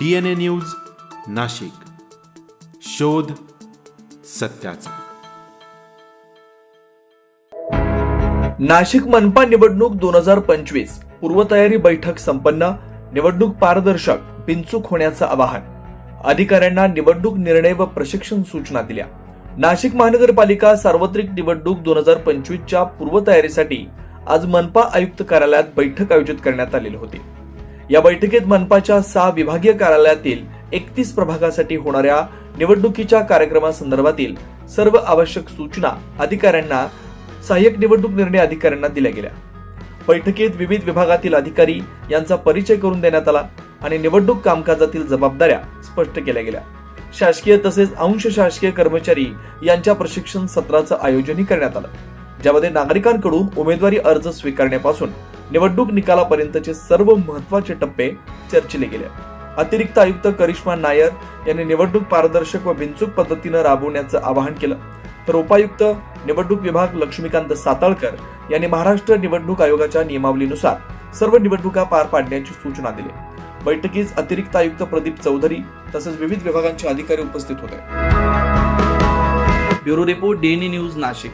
DNA news Nashik, शोध सत्याचा। नाशिक मनपा निवडणूक 2025 पूर्वतयारी बैठक संपन्न। निवडणूक पारदर्शक बिनचूक होण्याचं आवाहन। अधिकाऱ्यांना निवडणूक निर्णय व प्रशिक्षण सूचना दिल्या। नाशिक महानगरपालिका सार्वत्रिक निवडणूक 2025 च्या पूर्वतयारीसाठी आज मनपा आयुक्त कार्यालयात बैठक आयोजित करण्यात आलेली होती। या बैठकीत मनपाच्या 6 विभागीय कार्यालयातील 31 प्रभागासाठी होणाऱ्या निवडणुकीच्या कार्यक्रमासंदर्भातील सर्व आवश्यक सूचना अधिकाऱ्यांना, सहाय्यक निवडणूक निर्णय अधिकाऱ्यांना दिल्या गेल्या। बैठकीत विविध विभागातील अधिकारी यांचा परिचय करून देण्यात आला आणि निवडणूक कामकाजातील जबाबदाऱ्या स्पष्ट केल्या गेल्या। शासकीय तसेच अंश शासकीय कर्मचारी यांच्या प्रशिक्षण सत्राचं आयोजनही करण्यात आलं, ज्यामध्ये नागरिकांकडून उमेदवारी अर्ज स्वीकारण्यापासून निवडणूक निकालापर्यंतचे सर्व महत्त्वाचे टप्पे चर्चिले गेले। अतिरिक्त आयुक्त करिश्मा नायर यांनी निवडणूक पारदर्शक व बिनचूक पद्धतीने राबवण्याचं आवाहन केलं, तर उपायुक्त निवडणूक विभाग लक्ष्मीकांत साताळकर यांनी महाराष्ट्र निवडणूक आयोगाच्या नियमावलीनुसार सर्व निवडणुका पार पाडण्याची सूचना दिली। बैठकीस अतिरिक्त आयुक्त प्रदीप चौधरी तसेच विविध विभागांचे अधिकारी उपस्थित होते। Bureau report DNA news Nashik.